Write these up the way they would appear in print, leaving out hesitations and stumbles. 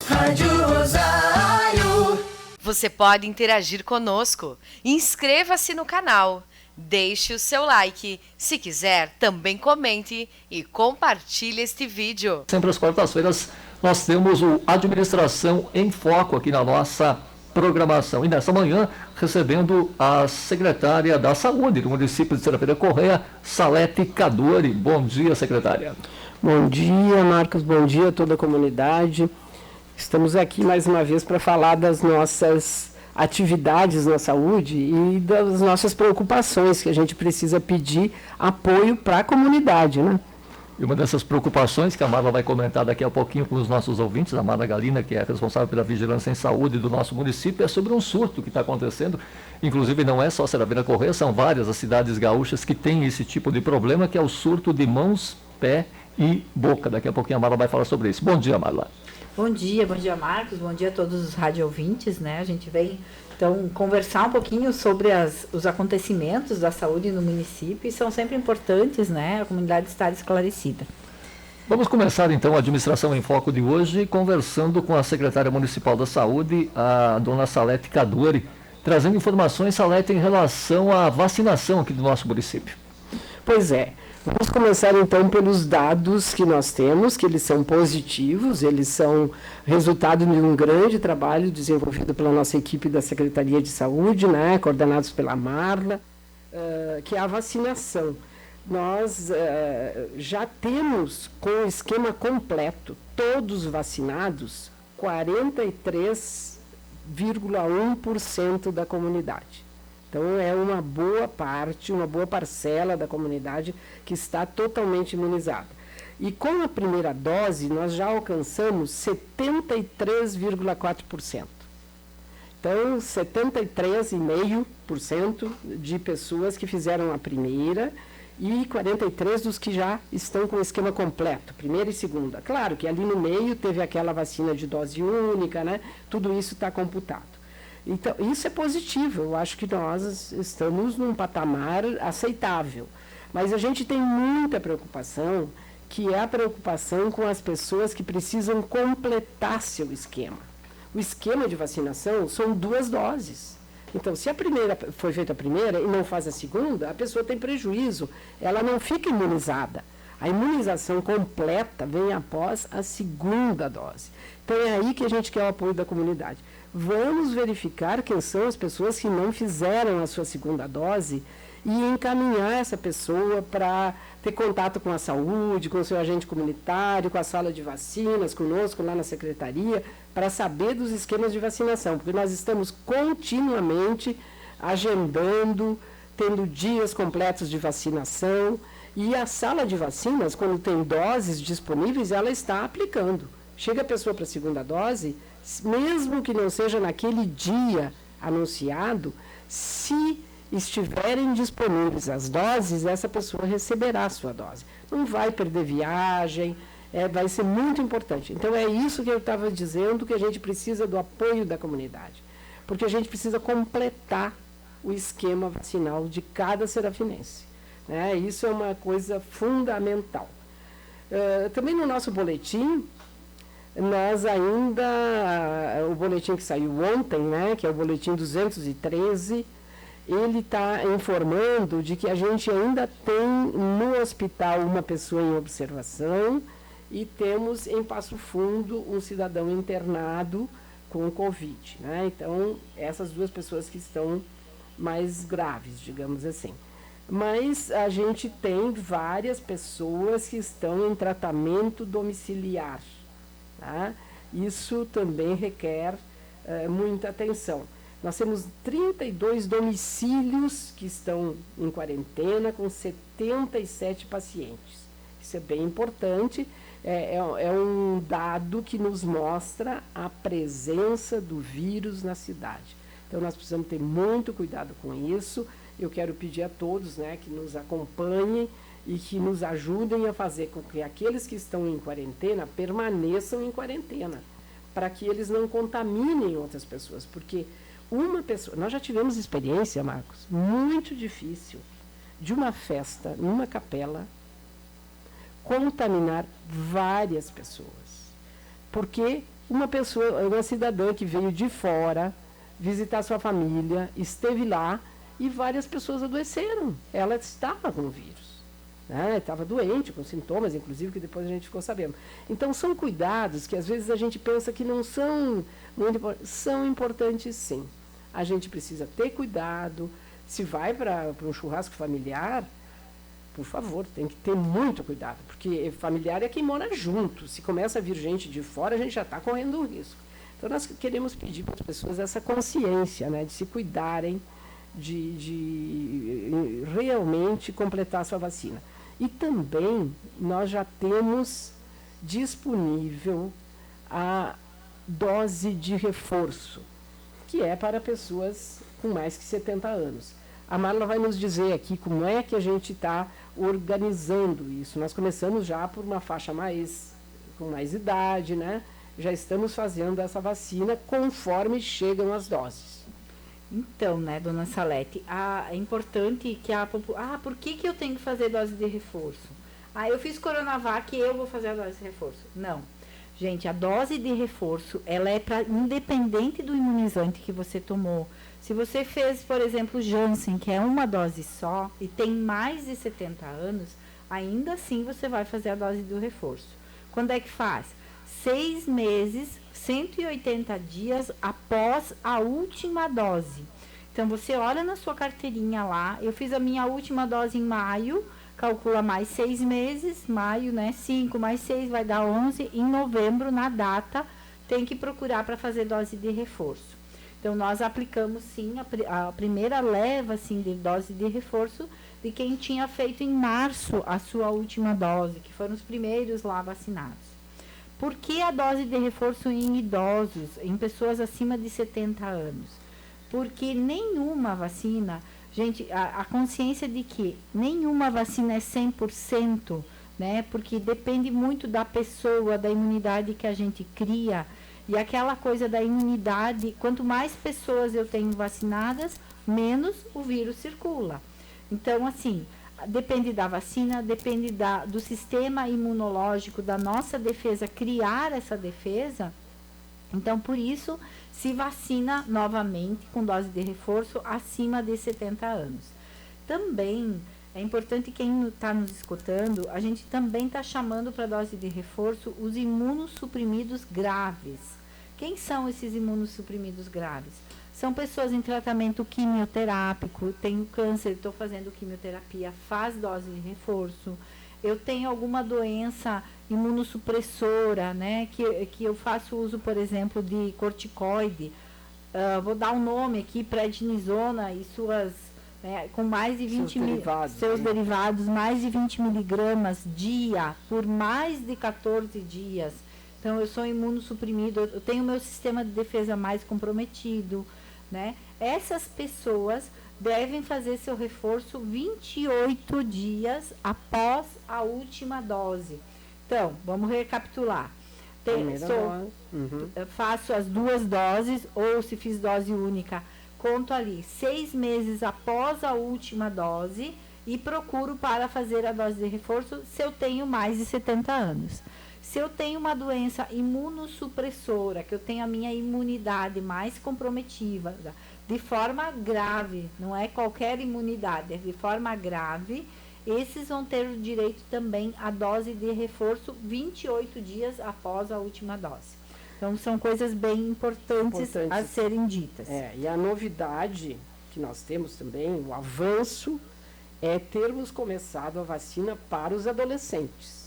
Rádio Rosário. Você pode interagir conosco. Inscreva-se no canal. Deixe o seu like. Se quiser, também comente e compartilhe este vídeo. Sempre às quartas-feiras nós temos o Administração em Foco aqui na nossa programação. E nessa manhã, recebendo a secretária da Saúde do município de Serafina Correia, Salete Cadori. Bom dia, secretária. Bom dia, Marcos. Bom dia a toda a comunidade. Estamos aqui mais uma vez para falar das nossas atividades na saúde e das nossas preocupações, que a gente precisa pedir apoio para a comunidade, né? E uma dessas preocupações que a Marla vai comentar daqui a pouquinho com os nossos ouvintes, a Marla Galina, que é responsável pela vigilância em saúde do nosso município, é sobre um surto que está acontecendo. Inclusive não é só Serafina Correia, são várias as cidades gaúchas que têm esse tipo de problema, que é o surto de mãos, pé e boca. Daqui a pouquinho a Marla vai falar sobre isso. Bom dia, Marla. Bom dia Marcos, bom dia a todos os rádio-ouvintes, né? A gente vem, então, conversar um pouquinho sobre os acontecimentos da saúde no município e são sempre importantes, né? A comunidade estar esclarecida. Vamos começar, então, a Administração em Foco de hoje, conversando com a secretária municipal da Saúde, a dona Salete Cadori, trazendo informações, Salete, em relação à vacinação aqui do nosso município. Pois é. Vamos começar então pelos dados que nós temos, que eles são positivos, eles são resultado de um grande trabalho desenvolvido pela nossa equipe da Secretaria de Saúde, né, coordenados pela Marla, que é a vacinação. Nós já temos, com o esquema completo, todos vacinados, 43,1% da comunidade. Então, é uma boa parte, uma boa parcela da comunidade que está totalmente imunizada. E com a primeira dose, nós já alcançamos 73,4%. Então, 73,5% de pessoas que fizeram a primeira e 43% dos que já estão com o esquema completo, primeira e segunda. Claro que ali no meio teve aquela vacina de dose única, né? Tudo isso está computado. Então, isso é positivo, eu acho que nós estamos num patamar aceitável. Mas a gente tem muita preocupação, que é a preocupação com as pessoas que precisam completar seu esquema. O esquema de vacinação são 2 doses. Então, se a primeira foi feita a primeira e não faz a segunda, a pessoa tem prejuízo, ela não fica imunizada. A imunização completa vem após a segunda dose. Então, é aí que a gente quer o apoio da comunidade. Vamos verificar quem são as pessoas que não fizeram a sua segunda dose e encaminhar essa pessoa para ter contato com a saúde, com o seu agente comunitário, com a sala de vacinas, conosco lá na secretaria, para saber dos esquemas de vacinação, porque nós estamos continuamente agendando, tendo dias completos de vacinação, e a sala de vacinas, quando tem doses disponíveis, ela está aplicando. Chega a pessoa para a segunda dose, mesmo que não seja naquele dia anunciado, se estiverem disponíveis as doses, essa pessoa receberá a sua dose. Não vai perder viagem, vai ser muito importante. Então, é isso que eu estava dizendo, que a gente precisa do apoio da comunidade, porque a gente precisa completar o esquema vacinal de cada serafinense, né? Isso é uma coisa fundamental. Também no nosso boletim, nós ainda, o boletim que saiu ontem, né, que é o boletim 213, ele está informando de que a gente ainda tem no hospital uma pessoa em observação e temos em Passo Fundo um cidadão internado com Covid, né? Então, essas 2 pessoas que estão mais graves, digamos assim. Mas a gente tem várias pessoas que estão em tratamento domiciliar. Tá? Isso também requer muita atenção. Nós temos 32 domicílios que estão em quarentena, com 77 pacientes. Isso é bem importante, é um dado que nos mostra a presença do vírus na cidade. Então, nós precisamos ter muito cuidado com isso. Eu quero pedir a todos, né, que nos acompanhem e que nos ajudem a fazer com que aqueles que estão em quarentena permaneçam em quarentena, para que eles não contaminem outras pessoas, porque uma pessoa... Nós já tivemos experiência, Marcos, muito difícil, de uma festa numa capela contaminar várias pessoas, porque uma pessoa, uma cidadã que veio de fora visitar sua família, esteve lá e várias pessoas adoeceram. Ela estava com o vírus, né? Estava doente, com sintomas, inclusive, que depois a gente ficou sabendo. Então, são cuidados que às vezes a gente pensa que não são muito importantes. São importantes, sim. A gente precisa ter cuidado. Se vai para um churrasco familiar, por favor, tem que ter muito cuidado, porque familiar é quem mora junto. Se começa a vir gente de fora, a gente já está correndo um risco. Então, nós queremos pedir para as pessoas essa consciência, né, de se cuidarem, de realmente completar a sua vacina. E também, nós já temos disponível a dose de reforço, que é para pessoas com mais que 70 anos. A Marla vai nos dizer aqui como é que a gente está organizando isso. Nós começamos já por uma faixa com mais idade, né? Já estamos fazendo essa vacina conforme chegam as doses. Então, né, dona Salete, é importante que por que eu tenho que fazer dose de reforço? Eu fiz Coronavac e eu vou fazer a dose de reforço. Não. Gente, a dose de reforço, ela é independente do imunizante que você tomou. Se você fez, por exemplo, Janssen, que é uma dose só, e tem mais de 70 anos, ainda assim você vai fazer a dose do reforço. Quando é que faz? 6 meses, 180 dias após a última dose. Então, você olha na sua carteirinha lá, eu fiz a minha última dose em maio, calcula mais 6 meses, maio, né, 5 mais 6 vai dar 11, em novembro, na data, tem que procurar para fazer dose de reforço. Então, nós aplicamos, sim, a primeira leva, assim, de dose de reforço de quem tinha feito em março a sua última dose, que foram os primeiros lá vacinados. Por que a dose de reforço em idosos, em pessoas acima de 70 anos? Porque nenhuma vacina, gente, a consciência de que nenhuma vacina é 100%, né? Porque depende muito da pessoa, da imunidade que a gente cria. E aquela coisa da imunidade, quanto mais pessoas eu tenho vacinadas, menos o vírus circula. Então, assim, depende da vacina, depende do sistema imunológico, da nossa defesa, criar essa defesa. Então, por isso, se vacina novamente com dose de reforço acima de 70 anos. Também é importante, quem está nos escutando, a gente também está chamando para dose de reforço os imunossuprimidos graves. Quem são esses imunossuprimidos graves? São pessoas em tratamento quimioterápico, tenho câncer, estou fazendo quimioterapia, faz dose de reforço. Eu tenho alguma doença imunossupressora, né, que eu faço uso, por exemplo, de corticoide. Vou dar um nome aqui, prednisona e suas, com mais de 20 seus derivados, mais de 20 miligramas dia, por mais de 14 dias. Então, eu sou imunossuprimido, eu tenho meu sistema de defesa mais comprometido, né? Essas pessoas devem fazer seu reforço 28 dias após a última dose. Então, vamos recapitular. Faço as 2 doses, ou se fiz dose única, conto ali 6 meses após a última dose e procuro para fazer a dose de reforço se eu tenho mais de 70 anos. Se eu tenho uma doença imunossupressora, que eu tenho a minha imunidade mais comprometida, de forma grave, não é qualquer imunidade, é de forma grave, esses vão ter o direito também à dose de reforço 28 dias após a última dose. Então, são coisas bem importantes a serem ditas. E a novidade que nós temos também, o avanço, é termos começado a vacina para os adolescentes.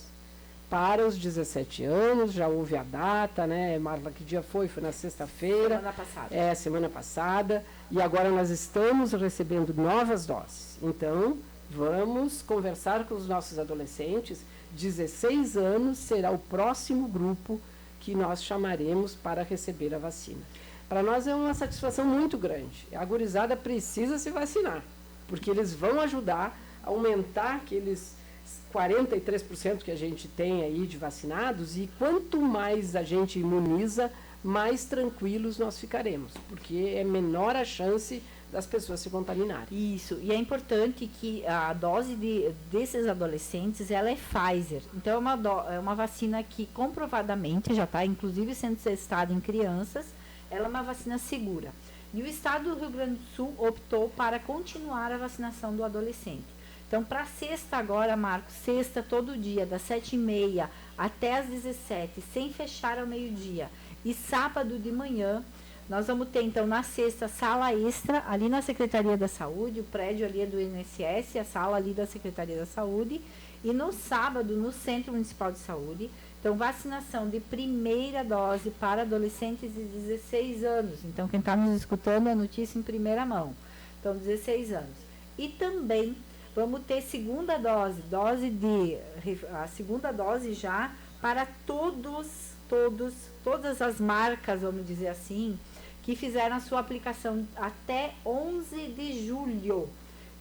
Para os 17 anos, já houve a data, né? Marla, que dia foi? Foi na sexta-feira. Semana passada. Semana passada. E agora nós estamos recebendo novas doses. Então, vamos conversar com os nossos adolescentes. 16 anos será o próximo grupo que nós chamaremos para receber a vacina. Para nós é uma satisfação muito grande. A gurizada precisa se vacinar, porque eles vão ajudar a aumentar aqueles 43% que a gente tem aí de vacinados, e quanto mais a gente imuniza, mais tranquilos nós ficaremos, porque é menor a chance das pessoas se contaminarem. Isso, e é importante que a dose desses adolescentes, ela é Pfizer. Então, é uma vacina que comprovadamente já está, inclusive, sendo testada em crianças, ela é uma vacina segura. E o Estado do Rio Grande do Sul optou para continuar a vacinação do adolescente. Então, para sexta agora, Marcos, sexta todo dia, das 7h30 até as 17h, sem fechar ao meio-dia, e sábado de manhã, nós vamos ter, então, na sexta, sala extra, ali na Secretaria da Saúde, o prédio ali é do INSS, a sala ali da Secretaria da Saúde, e no sábado, no Centro Municipal de Saúde, então, vacinação de primeira dose para adolescentes de 16 anos. Então, quem está nos escutando, a notícia em primeira mão. Então, 16 anos. E também vamos ter segunda dose, a segunda dose já para todas as marcas, vamos dizer assim, que fizeram a sua aplicação até 11 de julho.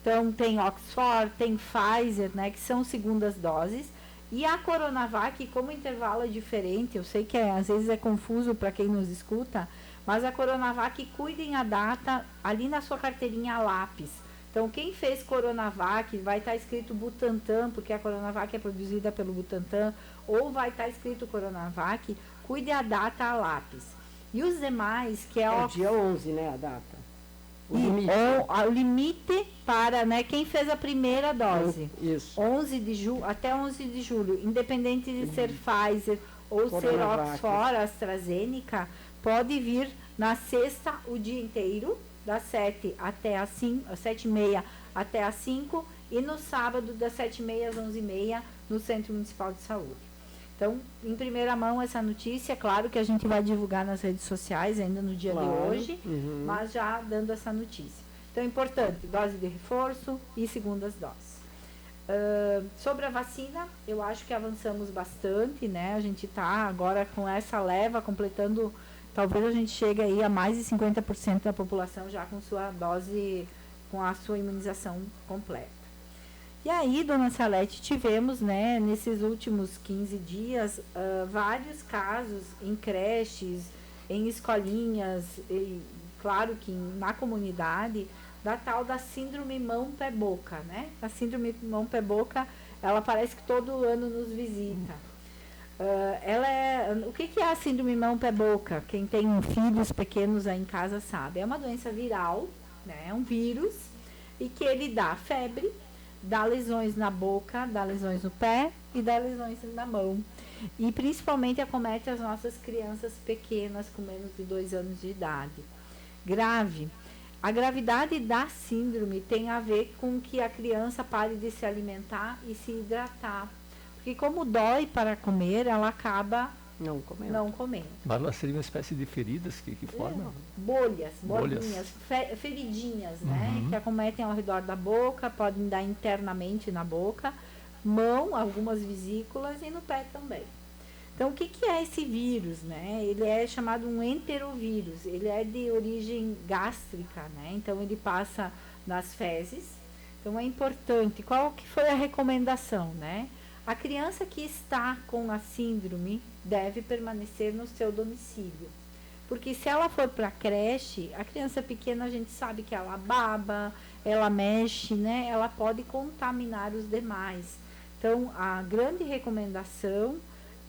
Então, tem Oxford, tem Pfizer, né, que são segundas doses. E a Coronavac, como o intervalo é diferente, eu sei que às vezes é confuso para quem nos escuta, mas a Coronavac, cuidem a data ali na sua carteirinha a lápis. Então, quem fez Coronavac, vai estar escrito Butantan, porque a Coronavac é produzida pelo Butantan, ou vai estar escrito Coronavac, cuide a data a lápis. E os demais, que É o dia 11, né, a data. O limite. O limite para, né, quem fez a primeira dose. Isso. 11 de julho, até 11 de julho, independente de ser Pfizer ou ser Coronavac. Oxford, AstraZeneca, pode vir na sexta o dia inteiro, das 7 até as 5, 7h30 até as 5, e no sábado das 7h30 às 11h30 no Centro Municipal de Saúde. Então, em primeira mão, essa notícia, claro que a gente vai divulgar nas redes sociais ainda no dia de hoje, mas já dando essa notícia. Então, é importante, dose de reforço e segundas doses. Sobre a vacina, eu acho que avançamos bastante, né? A gente está agora com essa leva, completando, talvez a gente chegue aí a mais de 50% da população já com sua dose, com a sua imunização completa. E aí, dona Salete, tivemos, né, nesses últimos 15 dias, vários casos em creches, em escolinhas, e claro que na comunidade, da tal da síndrome mão-pé-boca, né? A síndrome mão-pé-boca, ela parece que todo ano nos visita. O que é a síndrome mão-pé-boca? Quem tem filhos pequenos aí em casa sabe. É uma doença viral, né? É um vírus, e que ele dá febre, dá lesões na boca, dá lesões no pé e dá lesões na mão. E principalmente acomete as nossas crianças pequenas com menos de 2 anos de idade. Grave. A gravidade da síndrome tem a ver com que a criança pare de se alimentar e se hidratar. Porque como dói para comer, ela acaba não comendo. Mas ela seria uma espécie de feridas que formam? Bolhas, bolinhas, feridinhas, né? Que acometem ao redor da boca, podem dar internamente na boca, mão, algumas vesículas e no pé também. Então, o que é esse vírus, né? Ele é chamado um enterovírus, ele é de origem gástrica, né? Então, ele passa nas fezes. Então, é importante. Qual que foi a recomendação, né? A criança que está com a síndrome deve permanecer no seu domicílio. Porque se ela for para a creche, a criança pequena, a gente sabe que ela baba, ela mexe, né? Ela pode contaminar os demais. Então, a grande recomendação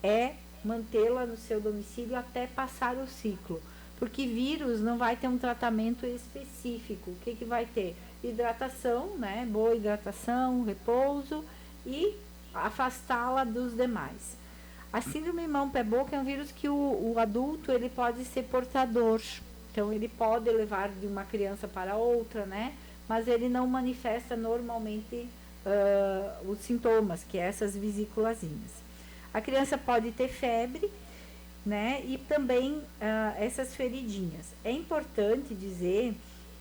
é mantê-la no seu domicílio até passar o ciclo. Porque vírus não vai ter um tratamento específico. O que vai ter? Hidratação, né? Boa hidratação, repouso e afastá-la dos demais. A síndrome mão-pé-boca é um vírus que o adulto ele pode ser portador. Então, ele pode levar de uma criança para outra, né? Mas ele não manifesta normalmente os sintomas, que é essas vesículazinhas. A criança pode ter febre, né? E também essas feridinhas. É importante dizer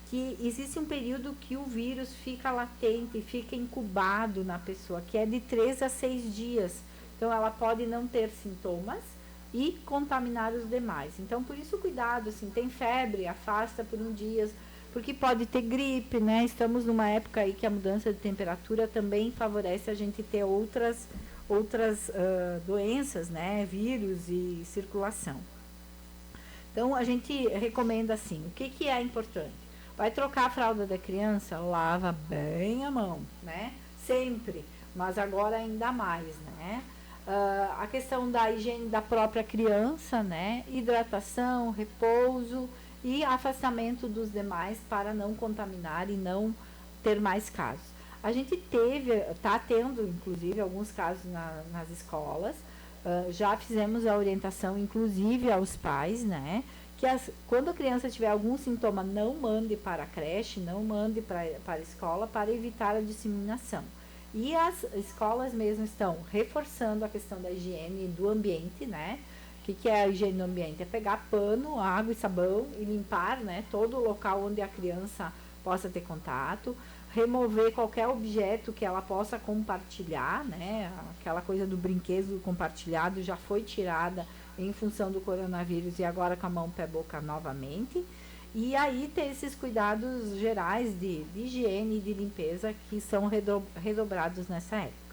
que existe um período que o vírus fica latente, fica incubado na pessoa, que é de 3 a 6 dias. Então, ela pode não ter sintomas e contaminar os demais. Então, por isso, cuidado, assim, tem febre, afasta por um dia, porque pode ter gripe, né? Estamos numa época aí que a mudança de temperatura também favorece a gente ter outras doenças, né? Vírus e circulação. Então, a gente recomenda assim, o que é importante? Vai trocar a fralda da criança? Lava bem a mão, né? Sempre, mas agora ainda mais, né? A questão da higiene da própria criança, né? Hidratação, repouso e afastamento dos demais para não contaminar e não ter mais casos. A gente está tendo, inclusive, alguns casos nas escolas. Já fizemos a orientação, inclusive, aos pais, né? Que quando a criança tiver algum sintoma, não mande para a creche, não mande para a escola, para evitar a disseminação. E as escolas mesmo estão reforçando a questão da higiene do ambiente, né? O que é a higiene do ambiente? É pegar pano, água e sabão e limpar, né, todo o local onde a criança possa ter contato, remover qualquer objeto que ela possa compartilhar, né? Aquela coisa do brinquedo compartilhado já foi tirada em função do coronavírus e agora com a mão, pé, boca novamente. E aí ter esses cuidados gerais de higiene e de limpeza que são redobrados nessa época.